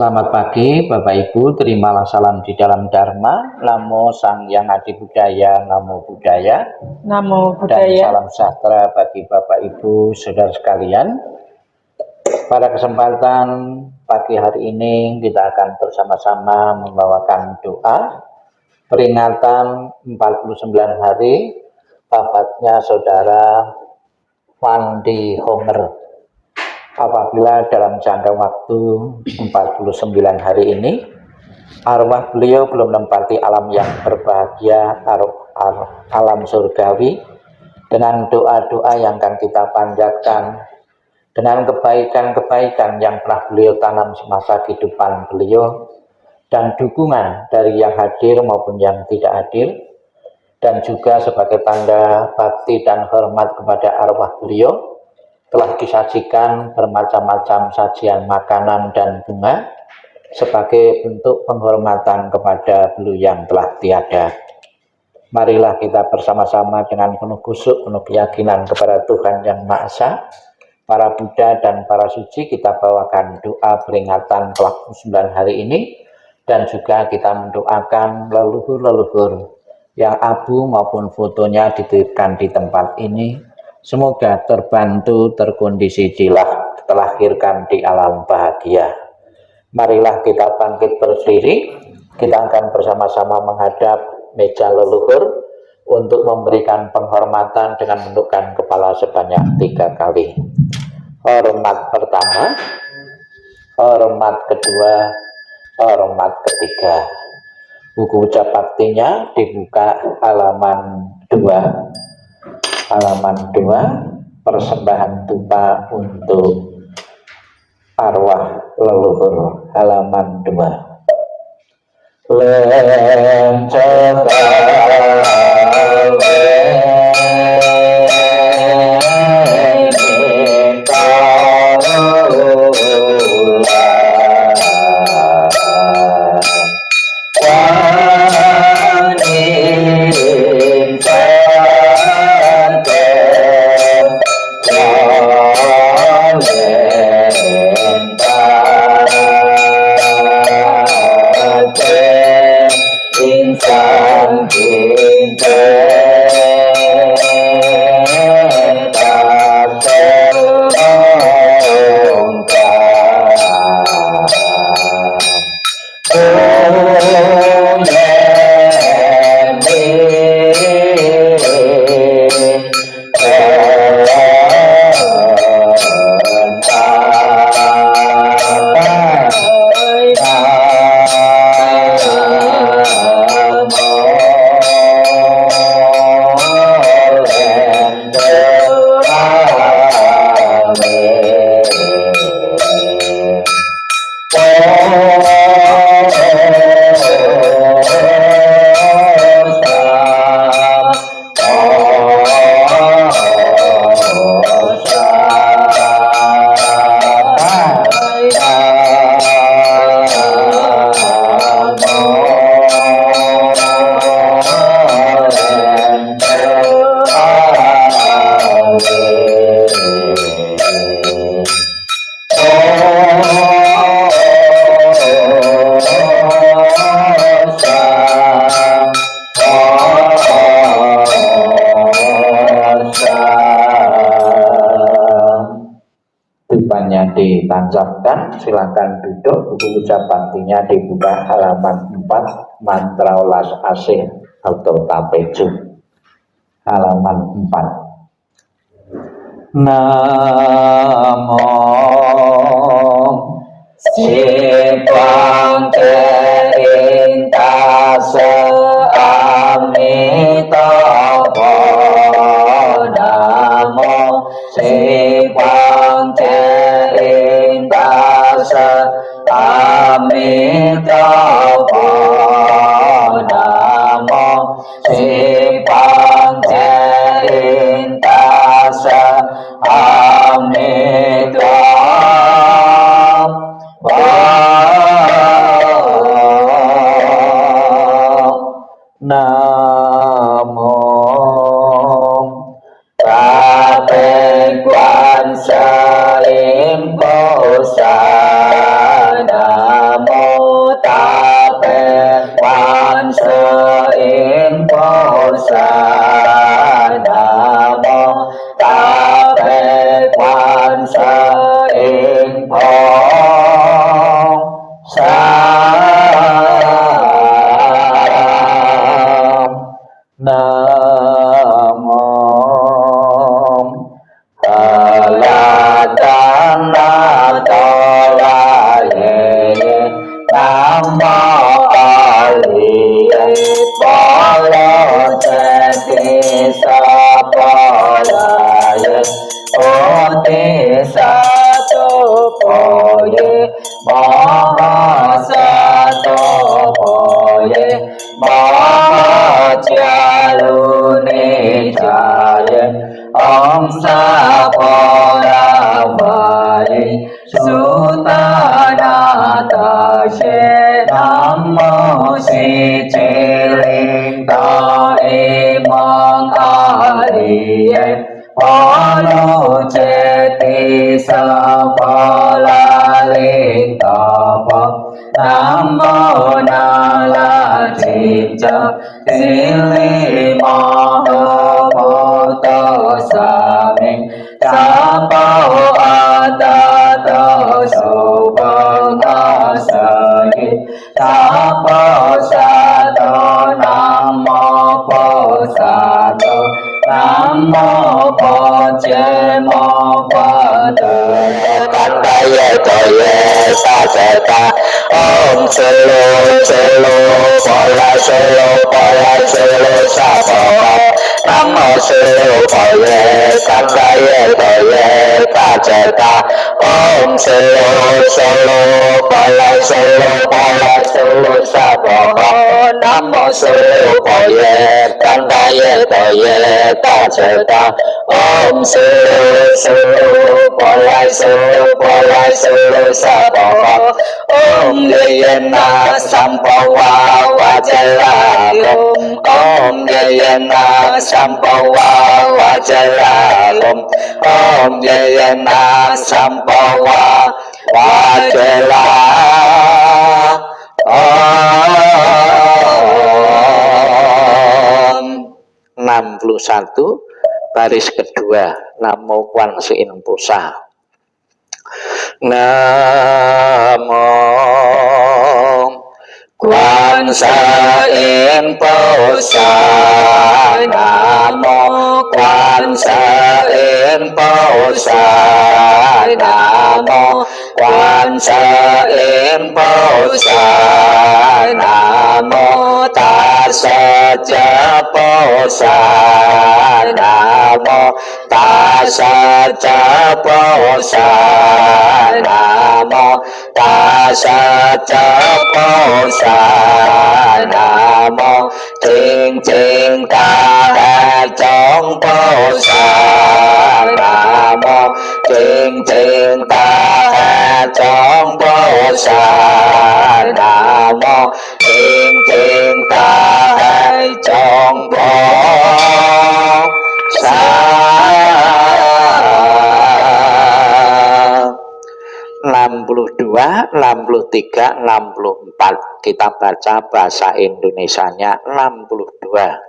Selamat pagi Bapak Ibu, terimalah salam di dalam Dharma. Namo Sang Hyang Adi Budaya, Namo Buddhaya. Namo Dan Buddhaya. salam sejahtera bagi Bapak Ibu, saudara sekalian. Pada kesempatan pagi hari ini kita akan bersama-sama membawakan doa peringatan 49 hari wafatnya saudara Wandi Honger. Apabila dalam jangka waktu 49 hari ini arwah beliau belum menempati alam yang berbahagia, alam surgawi, dengan doa-doa yang akan kita panjatkan, dengan kebaikan-kebaikan yang telah beliau tanam semasa kehidupan beliau, dan dukungan dari yang hadir maupun yang tidak hadir, dan juga sebagai tanda bakti dan hormat kepada arwah beliau telah disajikan bermacam-macam sajian makanan dan bunga sebagai bentuk penghormatan kepada beliau yang telah tiada. Marilah kita bersama-sama dengan penuh khusyuk, penuh keyakinan kepada Tuhan Yang Maha Esa, para Buddha dan para suci, kita bawakan doa peringatan ke-49 hari ini, dan juga kita mendoakan leluhur-leluhur yang abu maupun fotonya dititipkan di tempat ini. Semoga terbantu, terkondisi terlahirkan di alam bahagia. Marilah kita bangkit berdiri. Kita akan bersama-sama menghadap meja leluhur untuk memberikan penghormatan dengan menundukkan kepala sebanyak 3 kali. Hormat pertama, hormat kedua, hormat ketiga. Buku ucap baktinya dibuka halaman 2. Halaman 2, persembahan dupa untuk arwah leluhur, halaman 2. Ditancapkan, silakan duduk. Buku ucap baktinya dibuka halaman 4, mantra ulas asing atau tapeju, halaman 4. Namo Sipang Kerintase Amitabha. Namo Sipang Amitabha. Namo Sipang Kerintase Amitabha. Namo Prateguan Salim Kosa. Namo kaliyan pala jati sapalayan ote sato poye mahasato poye mahajalune jaya om sapolavaye sutanata namo si cheling tae mangkariye palo ceti sapalaling tapa namo nala cica sili mahapoto saming sapao atato subhangasagi sapao sato namo po sato namo po cemo pada kataya toye sajata om selo selo pola selo sapao namo selo poye kataya toye sajata om selo pola selo sapao namo selo poye kataya toye sajata om selo pola selo sapao om yena sampawa wajalalum om yena sampawa wajalalum om yena sampawa wajalalum. 61 baris kedua Namo Kwansiin Pusa. Namo Kwansiin Pusa, Namo Kwansiin Pusa, Namo Kwansiin Pusa, Namo Tassa Pusa, Namo Tassa Pusa, Namo Tassa Pusa, Namo Ching Ching Ta Chong Pusa, Namo Ching Ching Ta Chong Pusa, Namo Ching Ching Ta Chong Pusa. 62, 63, 64 kita baca bahasa Indonesianya. 62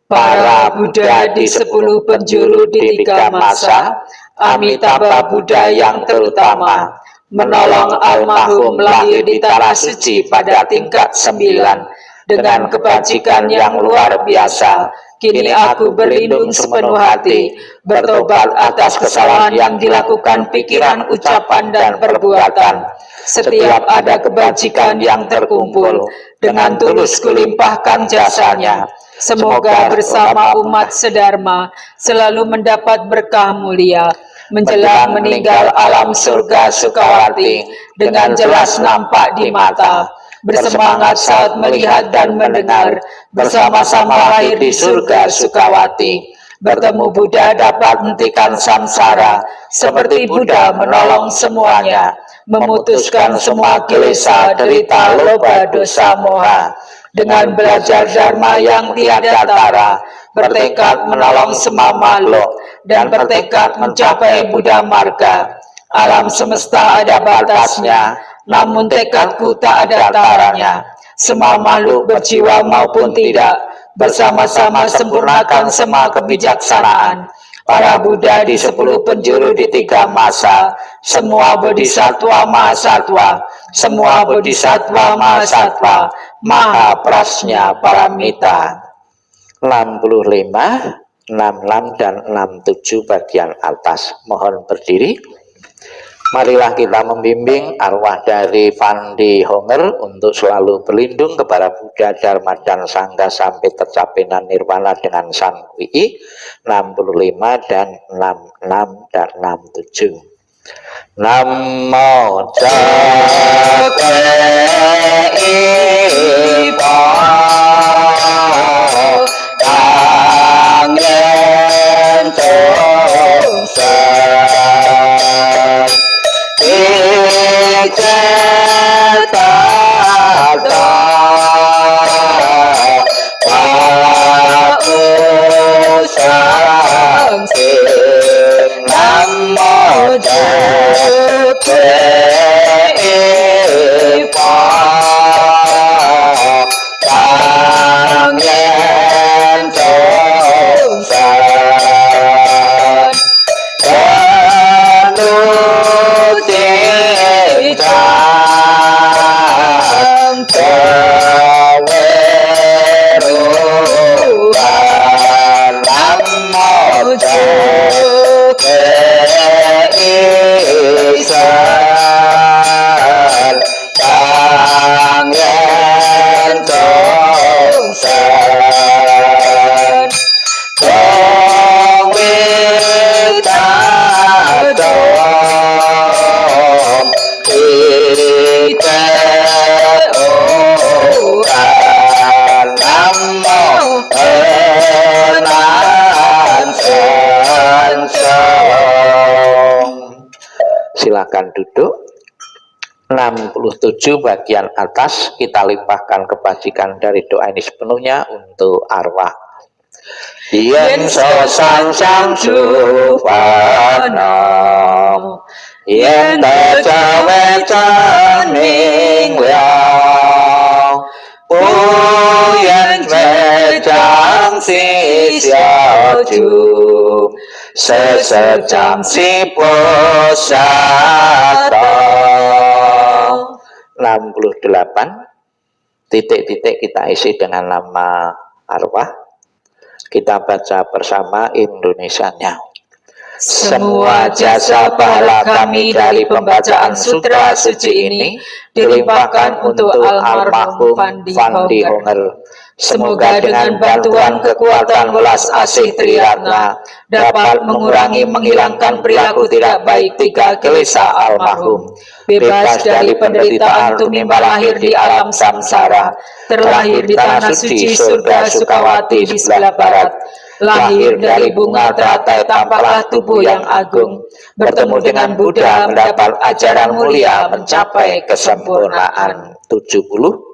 para Buddha di 10 penjuru di 3 masa, Amitabha Buddha yang terutama menolong almarhum lahir di tanah suci pada tingkat 9 dengan kebajikan yang luar biasa. Kini aku berlindung sepenuh hati, bertobat atas kesalahan yang dilakukan pikiran, ucapan, dan perbuatan. Setiap ada kebajikan yang terkumpul, dengan tulus kulimpahkan jasanya. Semoga bersama umat sedharma selalu mendapat berkah mulia. Menjelang meninggal alam surga Sukawati dengan jelas nampak di mata. Bersemangat saat melihat dan mendengar, bersama-sama lahir di surga Sukawati. Bertemu Buddha dapat hentikan samsara, seperti Buddha menolong semuanya, memutuskan semua kilesa, derita, loba, dosa, moha. Dengan belajar dharma yang tiada tara, bertekad menolong semua makhluk, dan bertekad mencapai Buddha Marga. Alam semesta ada batasnya, namun tekadku tak ada taranya. Semua makhluk berjiwa maupun tidak, bersama-sama sempurnakan semua kebijaksanaan. Para Buddha di 10 penjuru di 3 masa, semua bodhisatwa mahasatwa, semua bodhisatwa mahasatwa, maha prasnya paramita. 65, 66 dan 67 bagian atas. Mohon berdiri. Marilah kita membimbing arwah dari Fandi Honger untuk selalu berlindung kepada Buddha, Dharma, dan Sangha sampai tercapai nirwana dengan Sang Wi 65 dan 66 dan 67. Namo Jagwe Ipa Kangen Tosa Ijatata Pausang Sing Namo Jagwe Ipa Kangen Tosa Silakan duduk. 67 bagian atas kita limpahkan kebajikan dari doa ini sepenuhnya untuk arwah Yen Sosang Sang Supano Yen Tejawe Caning Liao Puyen Medang Sisyaju Sesejam si Posato 68 titik-titik kita isi dengan nama arwah. Kita baca bersama Indonesianya. Semua jasa pahala kami dari pembacaan sutra suci ini dilimpahkan untuk almarhum Fandi Honger. Semoga dengan bantuan kekuatan welas asih Triratna dapat mengurangi menghilangkan perilaku tidak baik tiga gelisah almarhum, bebas dari penderitaan tumimba lahir di alam samsara, terlahir di tanah suci surga Sukawati di sebelah barat, lahir dari bunga teratai tampaklah tubuh yang agung, bertemu dengan Buddha mendapat ajaran mulia mencapai kesempurnaan. 70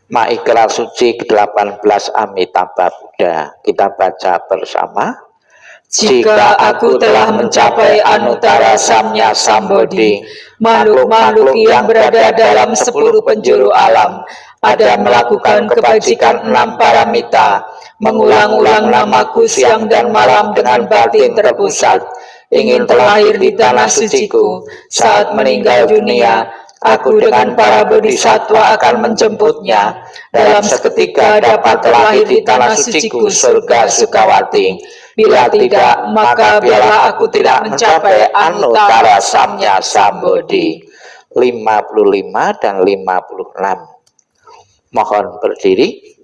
Maikrar Suci ke-18 Amitabha Buddha. Kita baca bersama. Jika aku telah mencapai Anuttara Samnya Sambodhi, makhluk-makhluk yang berada dalam 10 penjuru alam pada melakukan kebajikan 6 paramita, mengulang-ulang namaku siang dan malam dengan batin terpusat, ingin terlahir di tanah suciku, saat meninggal dunia, aku dengan para bodhisatwa akan menjemputnya. Dalam seketika dapat terlahir di tanah suciku surga Sukawati. Bila tidak, maka biarlah aku tidak mencapai Anuttara Samnya Sambodhi. 55 dan 56. Mohon berdiri.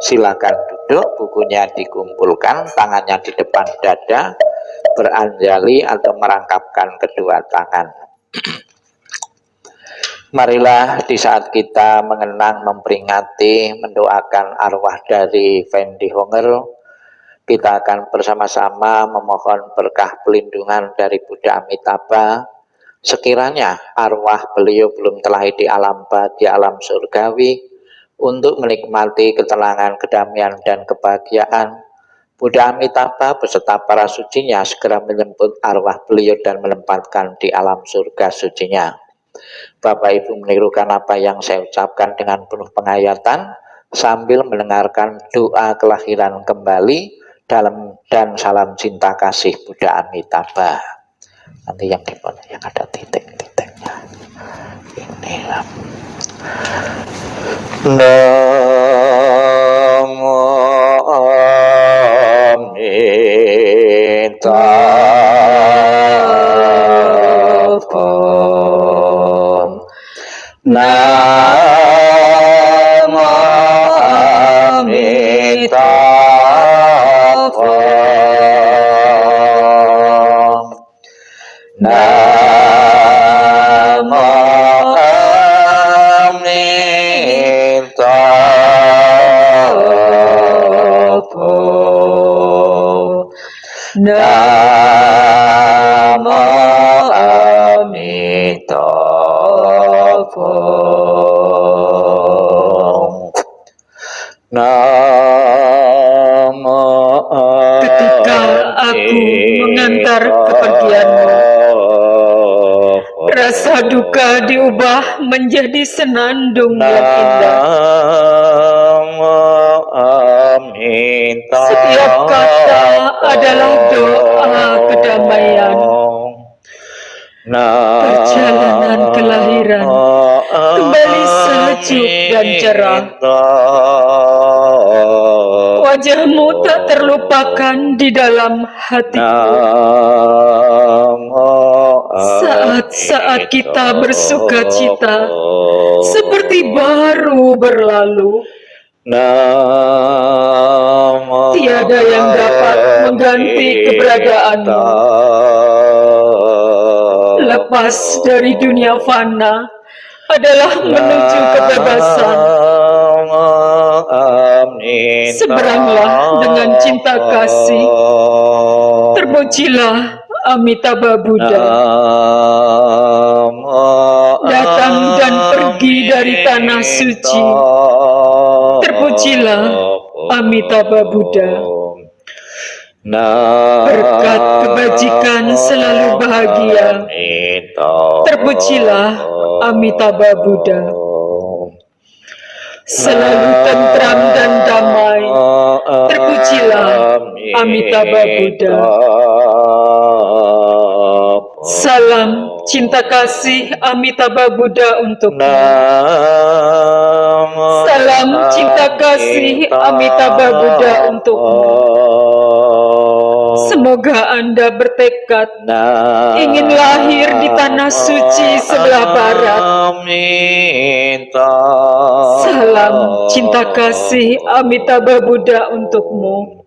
Silakan duduk, bukunya dikumpulkan, tangannya di depan dada, beranjali atau merangkapkan kedua tangan. Marilah di saat kita mengenang, memperingati, mendoakan arwah dari Fendi Honger, kita akan bersama-sama memohon berkah pelindungan dari Buddha Amitabha. Sekiranya arwah beliau belum terlahir di alam bahagia, alam surgawi, untuk menikmati ketenangan, kedamaian, dan kebahagiaan, Buddha Amitabha beserta para sucinya segera menjemput arwah beliau dan menempatkan di alam surga sucinya. Bapak Ibu menirukan apa yang saya ucapkan dengan penuh penghayatan sambil mendengarkan doa kelahiran kembali dan salam cinta kasih Buddha Amitabha. Nanti yang ada titik-titiknya ini. Namo Amitabha. Namo Amitabha. Namo Namo Amitabha. Namo Ketika aku mengantar kepergianmu, rasa duka diubah menjadi senandung yang indah. Setiap kata adalah doa kedamaian. Perjalanan kelahiran kembali sejuk dan cerah. Wajahmu tak terlupakan di dalam hatiku. Saat-saat kita bersuka cita seperti baru berlalu. Tiada yang dapat mengganti keberadaanmu. Lepas dari dunia fana adalah menuju kebebasan. Seberanglah dengan cinta kasih. Terpujilah Amitabha Buddha. Datang dan pergi dari tanah suci. Terpujilah Amitabha Buddha. Berkat kebajikan selalu bahagia. Terpujilah Amitabha Buddha. Selalu tentram dan damai. Terpujilah Amitabha Buddha. Salam cinta kasih Amitabha Buddha untukmu. Salam cinta kasih Amitabha Buddha untukmu. Semoga Anda bertekad ingin lahir di tanah suci sebelah barat. Salam cinta kasih Amitabha Buddha untukmu.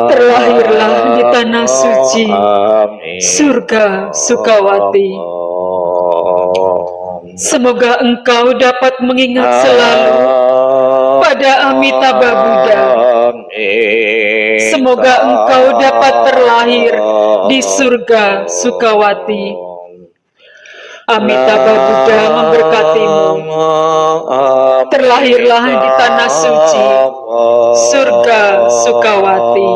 Terlahirlah di tanah suci, surga Sukawati. Semoga engkau dapat mengingat selalu pada Amitabha Buddha. Semoga engkau dapat terlahir di surga Sukawati. Amitabha Buddha memberkatimu. Terlahirlah di tanah suci, surga Sukawati.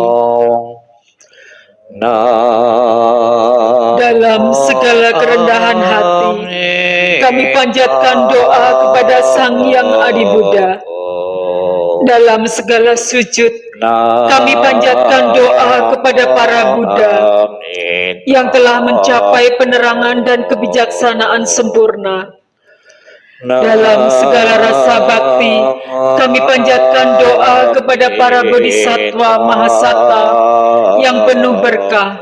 Dalam segala kerendahan hati, kami panjatkan doa kepada Sang Hyang Adi Buddha. Dalam segala sujud, kami panjatkan doa kepada para Buddha yang telah mencapai penerangan dan kebijaksanaan sempurna. Dalam segala rasa bakti, kami panjatkan doa kepada para bodhisattva Mahasatta yang penuh berkah.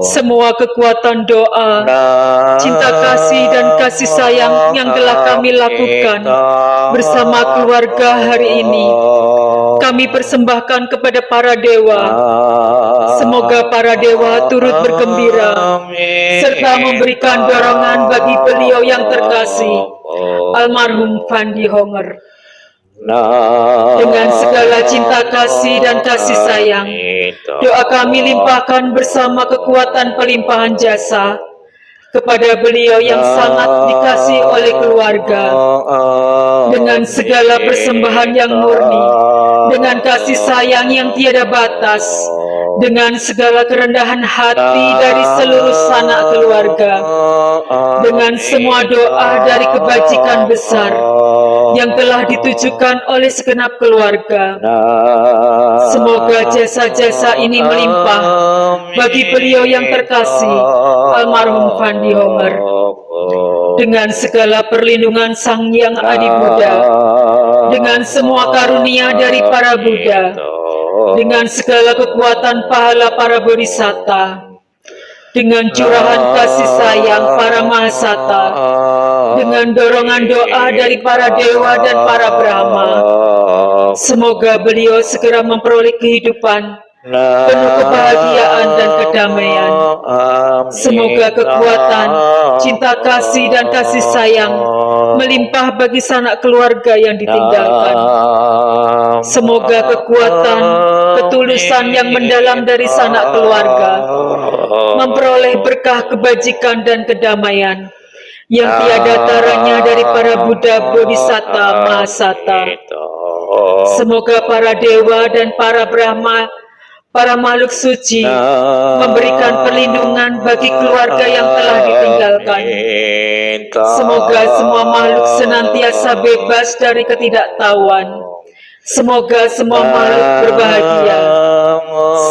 Semua kekuatan doa, cinta kasih dan kasih sayang yang telah kami lakukan bersama keluarga hari ini, kami persembahkan kepada para dewa. Semoga para dewa turut bergembira serta memberikan dorongan bagi beliau yang terkasih, almarhum Fandi Honger. Dengan segala cinta kasih dan kasih sayang, doa kami limpahkan bersama kekuatan pelimpahan jasa kepada beliau yang sangat dikasihi oleh keluarga. Dengan segala persembahan yang murni, dengan kasih sayang yang tiada batas, dengan segala kerendahan hati dari seluruh sanak keluarga, dengan semua doa dari kebajikan besar yang telah ditujukan oleh segenap keluarga. Semoga jasa-jasa ini melimpah bagi beliau yang terkasih, almarhum Fandi Honger. Dengan segala perlindungan Sang Hyang Adi Buddha, dengan semua karunia dari para Buddha, dengan segala kekuatan pahala para bodhisatta, dengan curahan kasih sayang para Mahasatta, dengan dorongan doa dari para dewa dan para Brahma, semoga beliau segera memperoleh kehidupan penuh kebahagiaan dan kedamaian. Semoga kekuatan, cinta kasih dan kasih sayang melimpah bagi sanak keluarga yang ditinggalkan. Semoga kekuatan, ketulusan yang mendalam dari sanak keluarga memperoleh berkah kebajikan dan kedamaian yang tiada taranya dari para Buddha Bodhisatta Mahasatta. Semoga para dewa dan para Brahma, para makhluk suci, memberikan perlindungan bagi keluarga yang telah ditinggalkan. Semoga semua makhluk senantiasa bebas dari ketidaktahuan. Semoga semua makhluk berbahagia.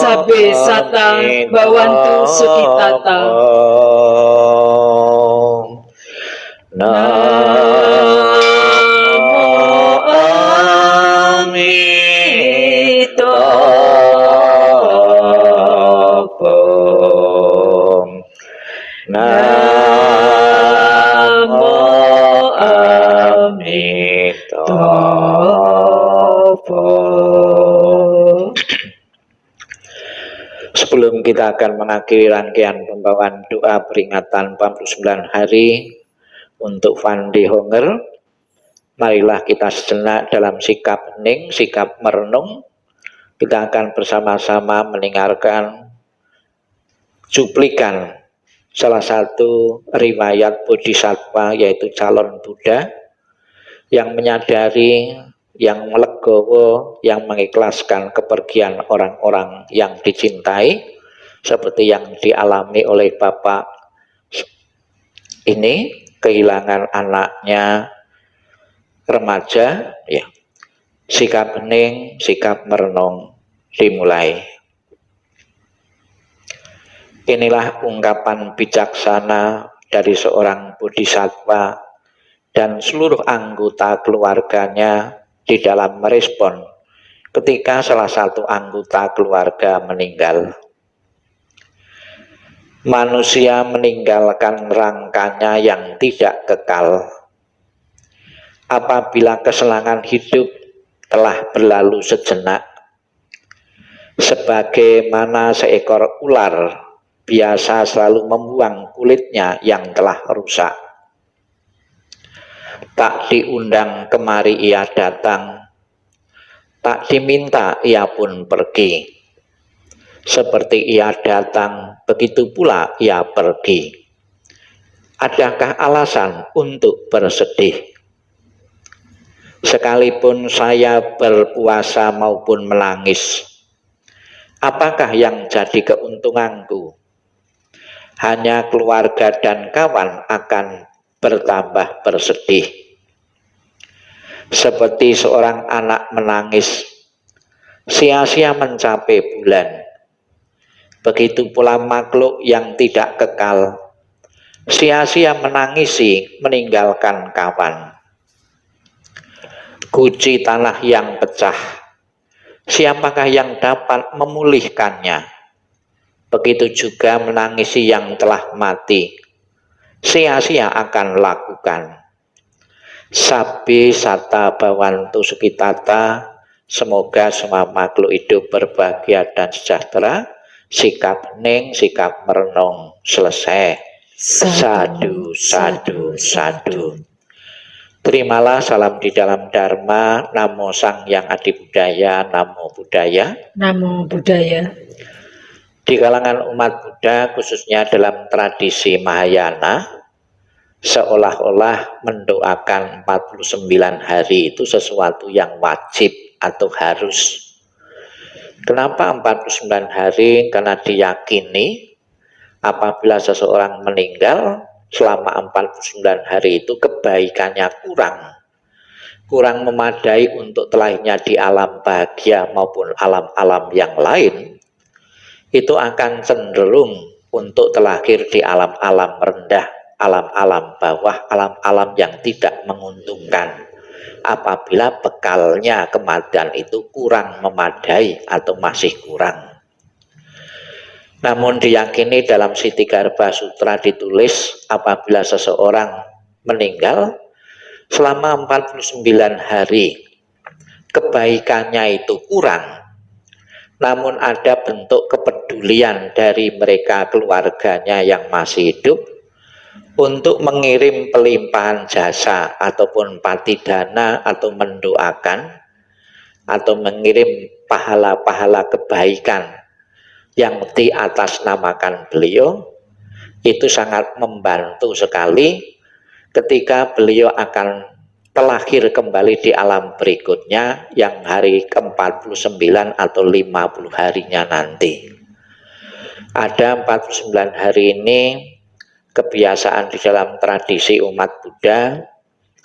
Sabe sata bawantu sukitata. Sebelum kita akan mengakhiri rangkaian pembawaan doa peringatan 49 hari untuk Fandi Honger, marilah kita sejenak dalam sikap hening, sikap merenung. Kita akan bersama-sama mendengarkan cuplikan salah satu riwayat bodhisattva, yaitu calon Buddha yang menyadari, yang melegowo, yang mengikhlaskan kepergian orang-orang yang dicintai, seperti yang dialami oleh Bapak ini, kehilangan anaknya remaja. Ya, sikap hening, sikap merenung dimulai. Inilah ungkapan bijaksana dari seorang bodhisattva dan seluruh anggota keluarganya di dalam merespon ketika salah satu anggota keluarga meninggal. Manusia meninggalkan rangkanya yang tidak kekal. Apabila kesenangan hidup telah berlalu sejenak, sebagaimana seekor ular biasa selalu membuang kulitnya yang telah rusak. Tak diundang kemari ia datang, tak diminta ia pun pergi. Seperti ia datang, begitu pula ia pergi. Adakah alasan untuk bersedih? Sekalipun saya berpuasa maupun menangis, apakah yang jadi keuntunganku? Hanya keluarga dan kawan akan bertambah bersedih. Seperti seorang anak menangis sia-sia mencapai bulan. Begitu pula makhluk yang tidak kekal sia-sia menangisi meninggalkan kawan. Guci tanah yang pecah, siapakah yang dapat memulihkannya? Begitu juga menangisi yang telah mati, sia-sia akan lakukan. Sabi sata bawantu sukitata, semoga semua makhluk hidup berbahagia dan sejahtera. Sikap ning, sikap merenung, selesai. Sadu, sadu, sadu. Terimalah salam di dalam Dharma. Namo Sang Yang Adi Budaya, Namo Buddhaya. Namo Buddhaya. Di kalangan umat Buddha, khususnya dalam tradisi Mahayana, seolah-olah mendoakan 49 hari itu sesuatu yang wajib atau harus. Kenapa 49 hari? Karena diyakini apabila seseorang meninggal selama 49 hari itu kebaikannya kurang memadai untuk telahnya di alam bahagia maupun alam-alam yang lain, itu akan cenderung untuk terlahir di alam-alam rendah, alam-alam bawah, alam-alam yang tidak menguntungkan apabila bekalnya kematian itu kurang memadai atau masih kurang. Namun diyakini dalam Siddhigarbha Sutra ditulis apabila seseorang meninggal selama 49 hari kebaikannya itu kurang, namun ada bentuk kepedulian dari mereka keluarganya yang masih hidup untuk mengirim pelimpahan jasa ataupun patidana atau mendoakan atau mengirim pahala-pahala kebaikan yang diatasnamakan beliau, itu sangat membantu sekali ketika beliau akan terlahir kembali di alam berikutnya yang hari ke-49 atau 50 harinya nanti. Ada 49 hari ini kebiasaan di dalam tradisi umat Buddha,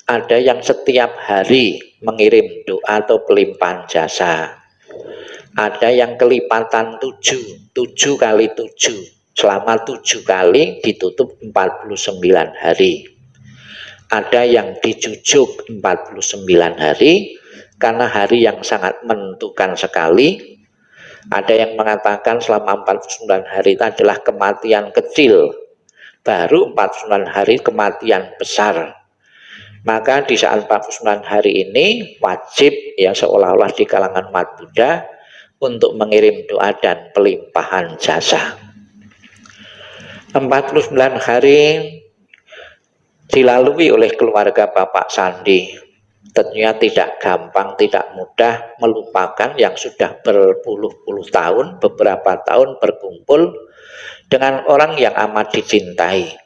ada yang setiap hari mengirim doa atau pelimpahan jasa. Ada yang kelipatan 7 kali 7, selama 7 kali ditutup 49 hari. Ada yang dijujuk 49 hari karena hari yang sangat menentukan sekali. Ada yang mengatakan selama 49 hari itu adalah kematian kecil, baru 49 hari kematian besar. Maka di saat 49 hari ini wajib ya seolah-olah di kalangan umat Buddha untuk mengirim doa dan pelimpahan jasa. 49 hari dilalui oleh keluarga Bapak Sandi. Tentunya tidak gampang, tidak mudah melupakan yang sudah berpuluh-puluh tahun, beberapa tahun berkumpul dengan orang yang amat dicintai.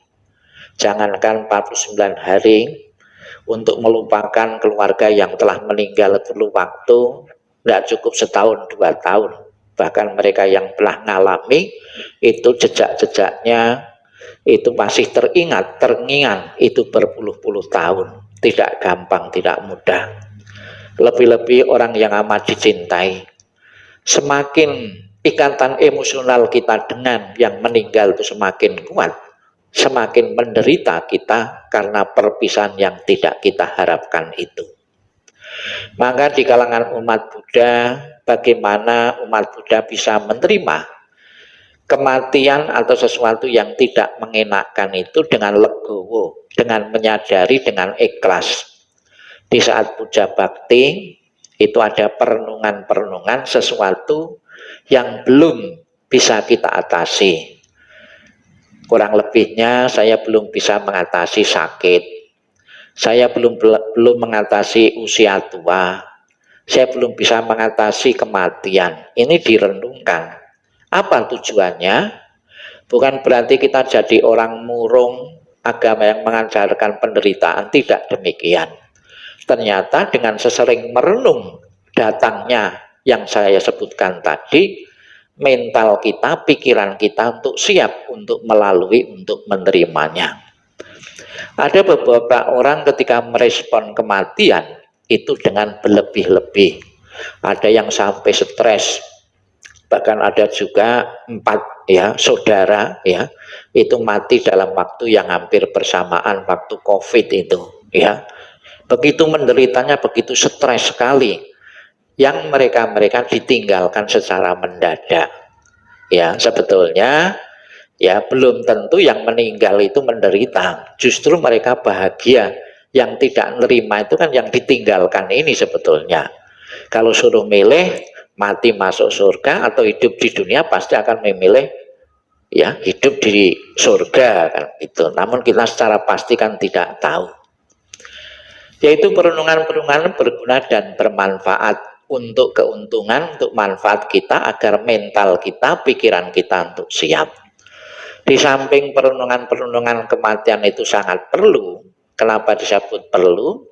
Jangankan 49 hari, untuk melupakan keluarga yang telah meninggal perlu waktu, tidak cukup setahun 2 tahun. Bahkan mereka yang pernah mengalami itu jejak-jejaknya itu masih teringat, terngiang itu berpuluh-puluh tahun. Tidak gampang, tidak mudah. Lebih-lebih orang yang amat dicintai. Semakin ikatan emosional kita dengan yang meninggal itu semakin kuat, semakin menderita kita karena perpisahan yang tidak kita harapkan itu. Maka di kalangan umat Buddha, bagaimana umat Buddha bisa menerima kematian atau sesuatu yang tidak mengenakan itu dengan legowo, dengan menyadari, dengan ikhlas. Di saat puja bakti itu ada perenungan-perenungan sesuatu yang belum bisa kita atasi. Kurang lebihnya saya belum bisa mengatasi sakit, saya belum mengatasi usia tua, saya belum bisa mengatasi kematian. Ini direnungkan. Apa tujuannya? Bukan berarti kita jadi orang murung, agama yang mengajarkan penderitaan, tidak demikian. Ternyata dengan sesering merenung datangnya yang saya sebutkan tadi, mental kita, pikiran kita untuk siap untuk melalui, untuk menerimanya. Ada beberapa orang ketika merespon kematian itu dengan berlebih-lebih. Ada yang sampai stres, bahkan ada juga 4 ya saudara ya itu mati dalam waktu yang hampir bersamaan waktu COVID itu ya. Begitu menderitanya, begitu stres sekali, yang mereka ditinggalkan secara mendadak. Ya, sebetulnya ya belum tentu yang meninggal itu menderita, justru mereka bahagia. Yang tidak menerima itu kan yang ditinggalkan ini sebetulnya. Kalau suruh milih mati masuk surga atau hidup di dunia, pasti akan memilih ya hidup di surga kan itu. Namun kita secara pasti kan tidak tahu. Yaitu perenungan-perenungan berguna dan bermanfaat untuk keuntungan, untuk manfaat kita, agar mental kita, pikiran kita untuk siap. Di samping perenungan-perenungan kematian itu sangat perlu. Kenapa disebut perlu?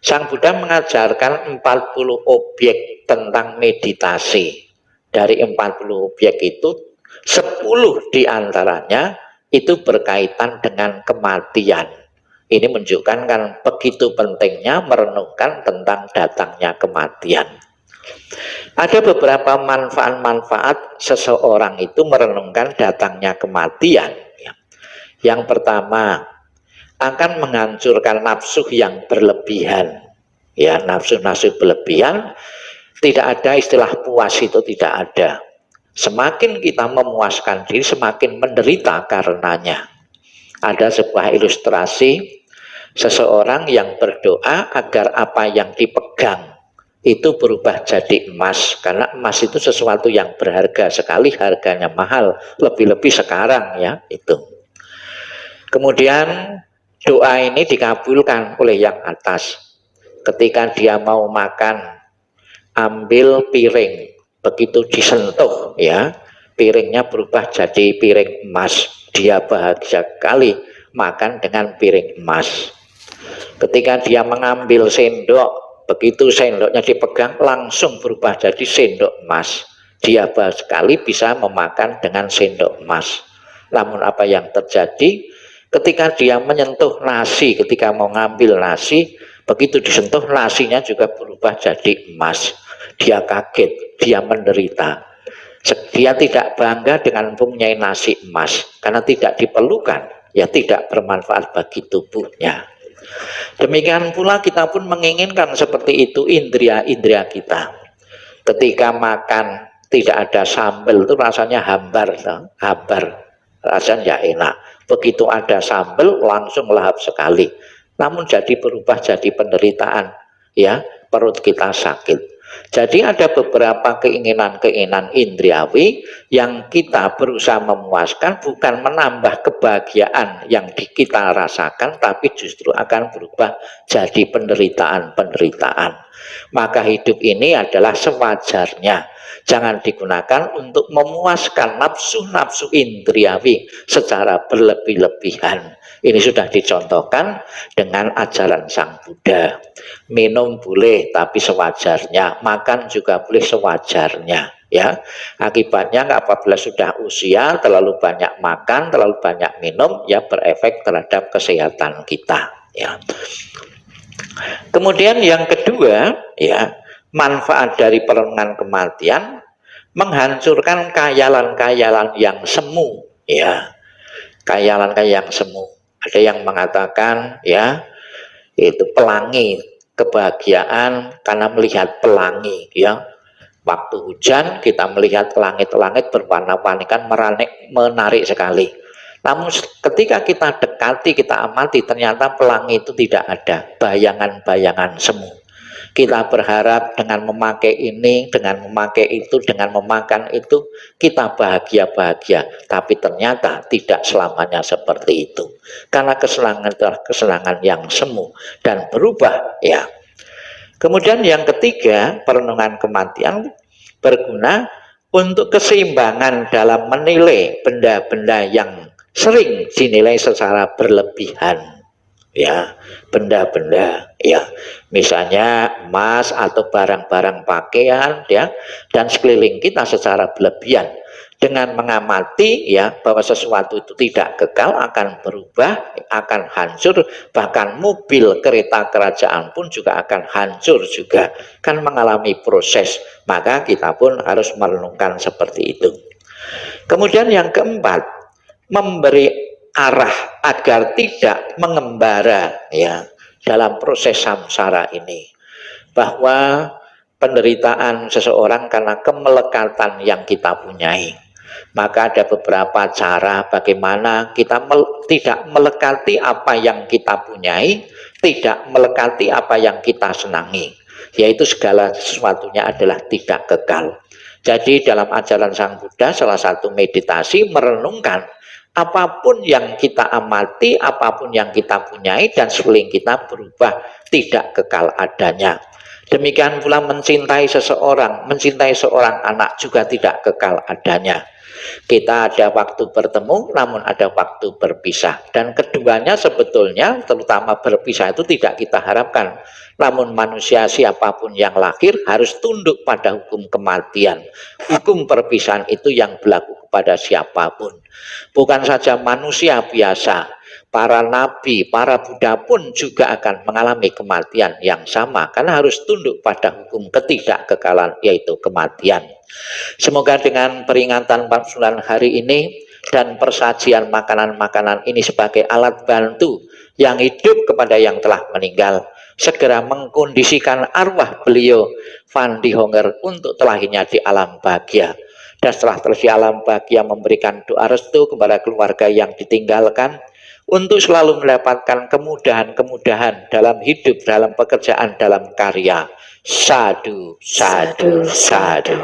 Sang Buddha mengajarkan 40 objek tentang meditasi. Dari 40 objek itu 10 diantaranya itu berkaitan dengan kematian. Ini menunjukkan kan begitu pentingnya merenungkan tentang datangnya kematian. Ada beberapa manfaat-manfaat seseorang itu merenungkan datangnya kematian. Yang pertama, akan menghancurkan nafsu yang berlebihan. Ya, nafsu-nafsu berlebihan, tidak ada istilah puas, itu tidak ada. Semakin kita memuaskan diri, semakin menderita karenanya. Ada sebuah ilustrasi seseorang yang berdoa agar apa yang dipegang itu berubah jadi emas, karena emas itu sesuatu yang berharga sekali, harganya mahal, lebih-lebih sekarang ya itu. Kemudian doa ini dikabulkan oleh yang atas. Ketika dia mau makan, ambil piring, begitu disentuh ya, piringnya berubah jadi piring emas. Dia bahagia sekali makan dengan piring emas. Ketika dia mengambil sendok, begitu sendoknya dipegang langsung berubah jadi sendok emas. Dia bahagia sekali bisa memakan dengan sendok emas. Namun apa yang terjadi ketika dia menyentuh nasi, ketika mau ngambil nasi, begitu disentuh nasinya juga berubah jadi emas. Dia kaget, dia menderita. Dia tidak bangga dengan mempunyai nasi emas karena tidak diperlukan, ya tidak bermanfaat bagi tubuhnya. Demikian pula kita pun menginginkan seperti itu indria-indria kita. Ketika makan tidak ada sambal itu rasanya hambar, rasanya tidak enak. Begitu ada sambal langsung lahap sekali. Namun jadi berubah jadi penderitaan, ya perut kita sakit. Jadi ada beberapa keinginan-keinginan indriawi yang kita berusaha memuaskan, bukan menambah kebahagiaan yang kita rasakan, tapi justru akan berubah jadi penderitaan-penderitaan. Maka hidup ini adalah sewajarnya, jangan digunakan untuk memuaskan nafsu-nafsu indriawi secara berlebih-lebihan. Ini sudah dicontohkan dengan ajaran Sang Buddha. Minum boleh tapi sewajarnya, makan juga boleh sewajarnya. Ya, akibatnya apabila sudah usia terlalu banyak makan, terlalu banyak minum, ya berefek terhadap kesehatan kita. Ya. Kemudian yang kedua, ya manfaat dari perenungan kematian menghancurkan khayalan-khayalan yang semu. Ya, khayalan-khayalan yang semu. Ada yang mengatakan ya itu pelangi, kebahagiaan karena melihat pelangi ya. Waktu hujan kita melihat langit-langit berwarna-warni kan menarik sekali. Namun ketika kita dekati, kita amati, ternyata pelangi itu tidak ada, bayangan-bayangan semu. Kita berharap dengan memakai ini, dengan memakai itu, dengan memakan itu, kita bahagia-bahagia. Tapi ternyata tidak selamanya seperti itu. Karena kesenangan adalah kesenangan yang semu dan berubah. Ya. Kemudian yang ketiga, perenungan kematian berguna untuk keseimbangan dalam menilai benda-benda yang sering dinilai secara berlebihan. Ya, benda-benda ya, misalnya emas atau barang-barang pakaian ya, dan sekeliling kita secara berlebihan. dengan mengamati ya bahwa sesuatu itu tidak kekal, akan berubah, akan hancur, bahkan mobil kereta kerajaan pun juga akan hancur juga, kan mengalami proses. Maka kita pun harus merenungkan seperti itu. Kemudian yang keempat, memberi arah agar tidak mengembara ya dalam proses samsara ini, bahwa penderitaan seseorang karena kemelekatan yang kita punyai. Maka ada beberapa cara bagaimana kita tidak melekati apa yang kita punyai, tidak melekati apa yang kita senangi, yaitu segala sesuatunya adalah tidak kekal. Jadi dalam ajaran Sang Buddha salah satu meditasi merenungkan apapun yang kita amati, apapun yang kita punyai dan sekeliling kita berubah, tidak kekal adanya. Demikian pula mencintai seseorang, mencintai seorang anak juga tidak kekal adanya. Kita ada waktu bertemu, namun ada waktu berpisah. Dan keduanya sebetulnya, terutama berpisah itu tidak kita harapkan. Namun manusia siapapun yang lahir harus tunduk pada hukum kematian. Hukum perpisahan itu yang berlaku kepada siapapun. Bukan saja manusia biasa, para nabi, para Buddha pun juga akan mengalami kematian yang sama. Karena harus tunduk pada hukum ketidakkekalan, yaitu kematian. Semoga dengan peringatan 49 hari ini dan persajian makanan-makanan ini sebagai alat bantu yang hidup kepada yang telah meninggal, segera mengkondisikan arwah beliau Van Dihonger untuk terlahirnya di alam bahagia. Dan setelah terus di alam bahagia memberikan doa restu kepada keluarga yang ditinggalkan, untuk selalu mendapatkan kemudahan-kemudahan dalam hidup, dalam pekerjaan, dalam karya. Sadu, sadu, sadu.